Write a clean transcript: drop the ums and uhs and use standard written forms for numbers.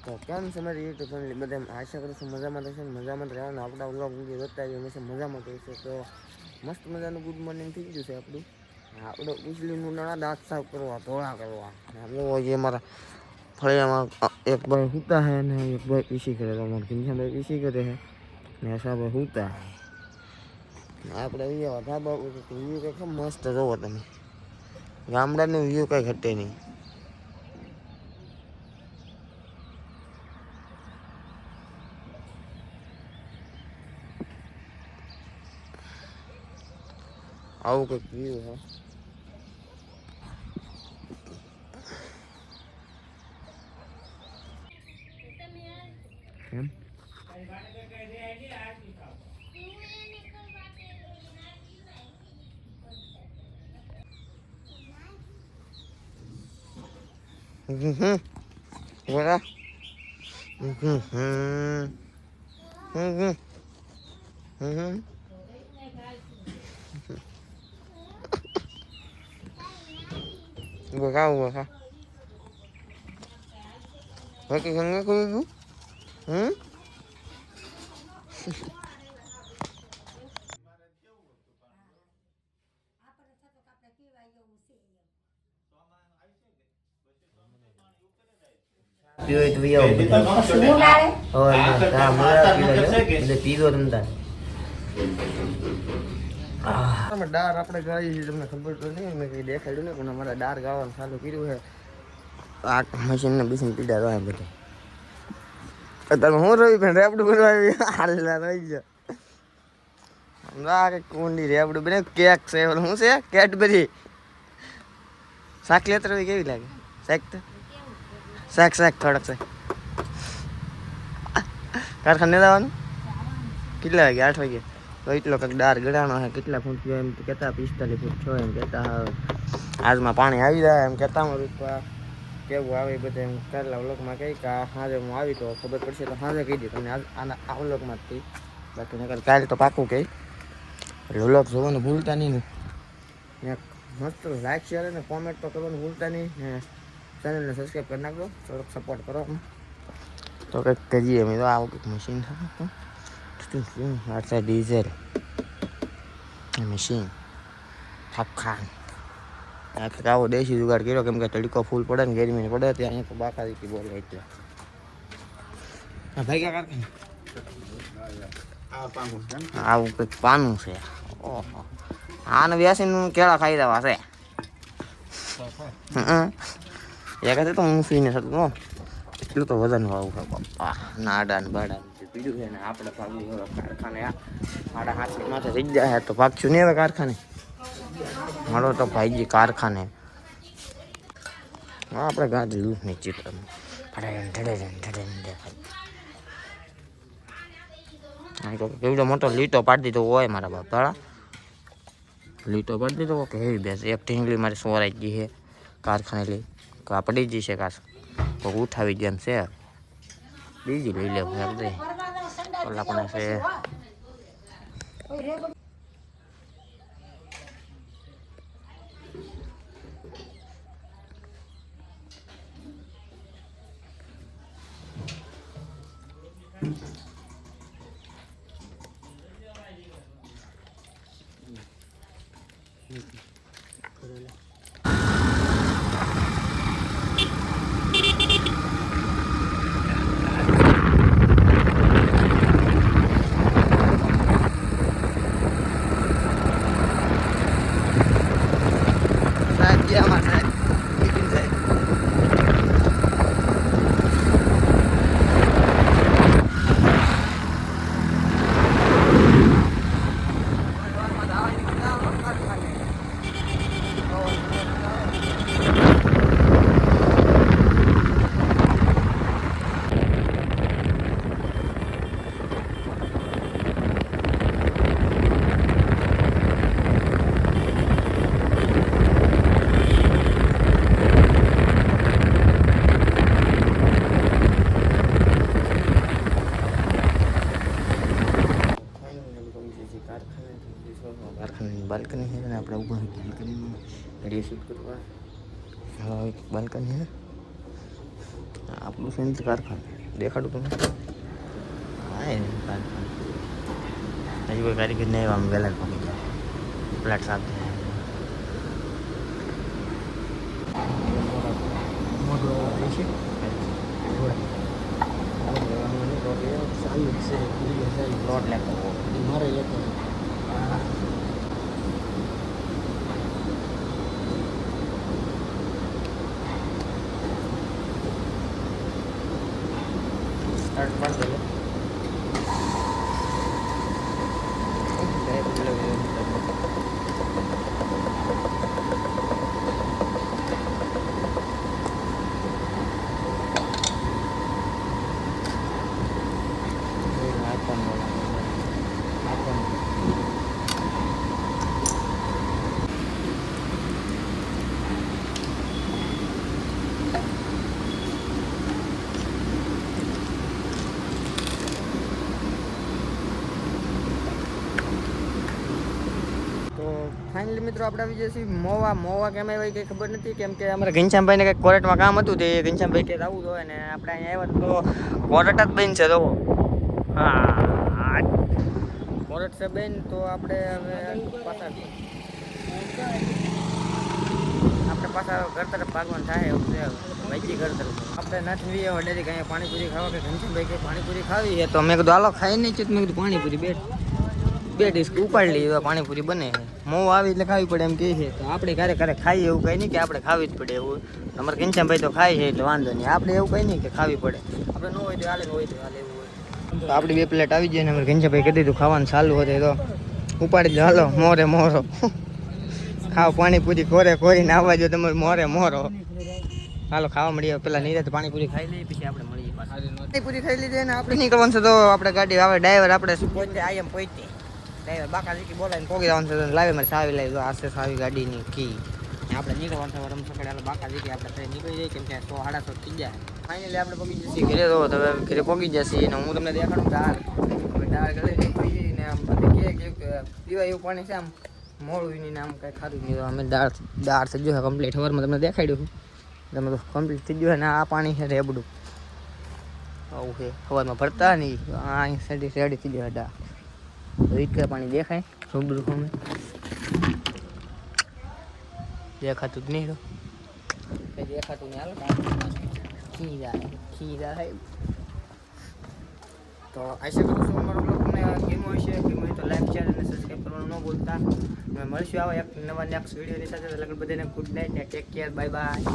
તો કેમ છે મારી યુટ્યુબ ફેમિલી બધા આશા કરું છું મજામાં રહેશે ને મજામાં રહેવાનું આપણા વ્લોગ વિડીયો જોતા જઈએ હંમેશા મજામાં કહીશું તો મસ્ત મજાનું ગુડ મોર્નિંગ થઈ ગયું છે આપણું આપણે ઉછલીનું નાના દાંત સાફ કરવા ધોળા કરવા આપણે અમારા ફળિયામાં એક ભાઈ સૂતા હે ને એક ભાઈ પીસી કરે તો અમારે કિંજનભાઈ પીસી કરે છે ને અશાભાઈ સૂતા હે આપણે વ્યૂ ધાબા વ્યૂ કંઈક મસ્ત જોવો તમે ગામડાનું વ્યૂ કંઈ ઘટે નહીં આવું કંઈક વ્યૂ હે એમ બોલા બોલા બોલા બાકી ગંગા કોઈ ગયું ડાર આપણે ગાઈ છે તમને ખબર તો નહીં મેં કઈ દેખાડ્યું ને પણ અમારે ડાર ગાવાનું ચાલુ કર્યું છે આ મશીન ને બીસીને પીડા રહે બધું અત્યારે હું રહી પણ રેપડું કરવા આવી હાલલા રહી ગયો કુંડી રેપડું બને કેક છે શું છે કેડબરી શાક લેતર કેવી લાગે શાક તો શાક થોડાક શાક કારખાને જવાનું કેટલા વાગે 8 વાગે તો એટલો કંઈક ડાર ગળાનો છે કેટલા ફૂટ થયો એમ કહેતા 45 ફૂટ છો એમ કહેતા આજમાં પાણી આવી જાય એમ કહેતા મારું કેવું આવે બધા એમ કાલે વ્લોગમાં કહી કે સાંજે હું આવી તો ખબર પડશે તો સાંજે કહી દે તમને આના આ વ્લોગમાં જ કહી બાકી નકર કાલે તો પાકું કહી એટલે વ્લોગ જોવાનું ભૂલતા નહીં ને મસ્ત લાઈક શેર અને કોમેન્ટ તો કરવાનું ભૂલતા નહીં ને ચેનલને સબસ્ક્રાઈબ કરી નાખજો થોડોક સપોર્ટ કરો તો કંઈક કરીએ અમે તો આવું કંઈક મશીન છે ડીઝલ મશીન ઠપખાન આવો દેશી જુગાડ કર્યો કેમ કે તડકો ફૂલ પડે ને ગરમી પડે ત્યાં અહીંયા તો બાકા દીધી બોલે એટલે ભાઈ ક્યાં કારખાને આવું કંઈક પાનું છે ઓહો આને વ્યાસીનું કેળા ખાઈ દેવા છે એક તો ઊંફીને થતું એટલું તો વજન વાવું છે પપ્પા નાડા ને બાડા પીડ્યું છે ને આપણે ભાગવું કારખાને 7:30 માથે થઈ જાય તો ભાગશું નહીં હવે કારખાને મળો તો ભાઈજી કારખાને આપણે ગાડી લૂંટની ચિત્ર કેવડો મોટો લીટો પાડી દીધો હોય મારા બાપ તાળા લીટો પાડી દીધો કે હેવી બેસ એક ઢીંગલી મારી સોરાઈ ગઈ છે કારખાને લઈ કા પડી ગઈ છે કાશ તો ઉઠાવી જેમ છે બીજી લઈ લેવું એમ દે કલાકને છે बालकनी है ना अपना ऊपर बालकनी में वीडियो शूट करवा हाँ एक बालकनी है આપણું સંત કારખાનું દેખાડું તમે હા એ કારખાનું હજી કોઈ કારીગર નહીં આવ્યા, આમ વહેલા પહોંચી જાય પ્લાટ સાફ થાય. મોટો છે લોટ લેતો મારે લેતો સ્ટાર્ટ કરી દે. ફાઇનલી મિત્રો આપણે આવી જઈએ મોવા કેમ આવ્યા કંઈ ખબર નથી, કેમ કે અમારે ઘનશ્યામભાઈને કંઈક કોર્ટમાં કામ હતું તે ઘનશ્યામભાઈ કે આવું જોઈએ ને આપણે અહીંયા આવ્યા તો કોર્ટ જ બંધ છે. તો હા કોર્ટ છે બેન, તો આપણે હવે પાછા ઘર તરફ ભાગવાનું થાય એવું છે. ભાઈજી ઘર તરફ આપણે નથી ડાયરેક્ટ અહીંયા પાણીપુરી ખાવા કે ઘનશ્યામભાઈ કે પાણીપુરી ખાવી છે, તો મેં કીધું હાલો ખાઈ નહીં છે. મેં કીધું પાણીપુરી બે ડીશ ઉપાડી લઈએ, પાણીપુરી બને છે. મોં આવી એટલે ખાવી પડે એમ કહે છે, તો આપણે ક્યારેક ખાઈએ એવું કંઈ નહીં કે આપણે ખાવી જ પડે એવું. અમારે ઘનશ્યામભાઈ તો ખાય છે એટલે વાંધો નહીં, આપણે એવું કંઈ નહીં કે ખાવી પડે. આપણે ન હોય તો હાલે, હોય તો હાલે એવું હોય. તો આપણી 2 પ્લેટ આવી જાય ને અમારે ઘનશ્યામભાઈ કહી દીધું ખાવાનું ચાલુ હતું તો ઉપાડી દો, હાલો મોરો ખાવ પાણીપુરી કોરીને આવવા જો તમારે મોરો. હાલો ખાવા મળીએ, પેલા નહીં પાણીપુરી ખાઈ લઈએ પછી આપણે મળીએ. પાણીપુરી ખાઈ લીધી ને આપણે નીકળવાનું છે, તો આપણે ગાડી આવે ડ્રાઈવર આપણે પહોંચે આયમ પહોંચી ડ્રાઈવર બાકા દીકી બોલાવીને પોગી જવાનું છે. લાવે મારે સાવી લાવી આશે સાવી ગાડીની કી આપણે નીકળવાનું છે. રમ સકડે બાકા દીકી આપણે નીકળી જઈએ, કેમ કે 100-150 થઈ જાય. ફાઇનલી આપણે પહોંચી જઈએ ઘરે. તો હવે ઘરે પહોંચી જશે અને હું તમને દેખાડું દાળ ગળે ને આમ બધી કે પીવા એવું પાણી છે, આમ મોડું નહીં આમ કંઈ ખાધું નહીં. અમે દાળ થઈ ગયો કમ્પ્લીટ. સવારમાં તમને દેખાડ્યું તમે તો કમ્પ્લીટ થઈ ગયું ને આ પાણી છે રેબડું આવું છે. સવારમાં ભરતા નહીં અહીં રેડી થઈ ગયો દાળ. રીતના પાણી દેખાય રૂબરૂ અમે દેખાતું જ નહીં, દેખાતું નહીં. હાલો ખીરા તો આશા કરું છું અમારો બ્લોગ તમને ગમ્યો હશે. ગમ્યો હોય તો લાઈક શેર અને સબસ્ક્રાઈબ કરવાનું ન ભૂલતા. મળશું આવા એક નવા નેક્સ્ટ વિડીયોની સાથે. લગન બધાને ગુડ નાઇટ ને ટેક કેર, બાય બાય.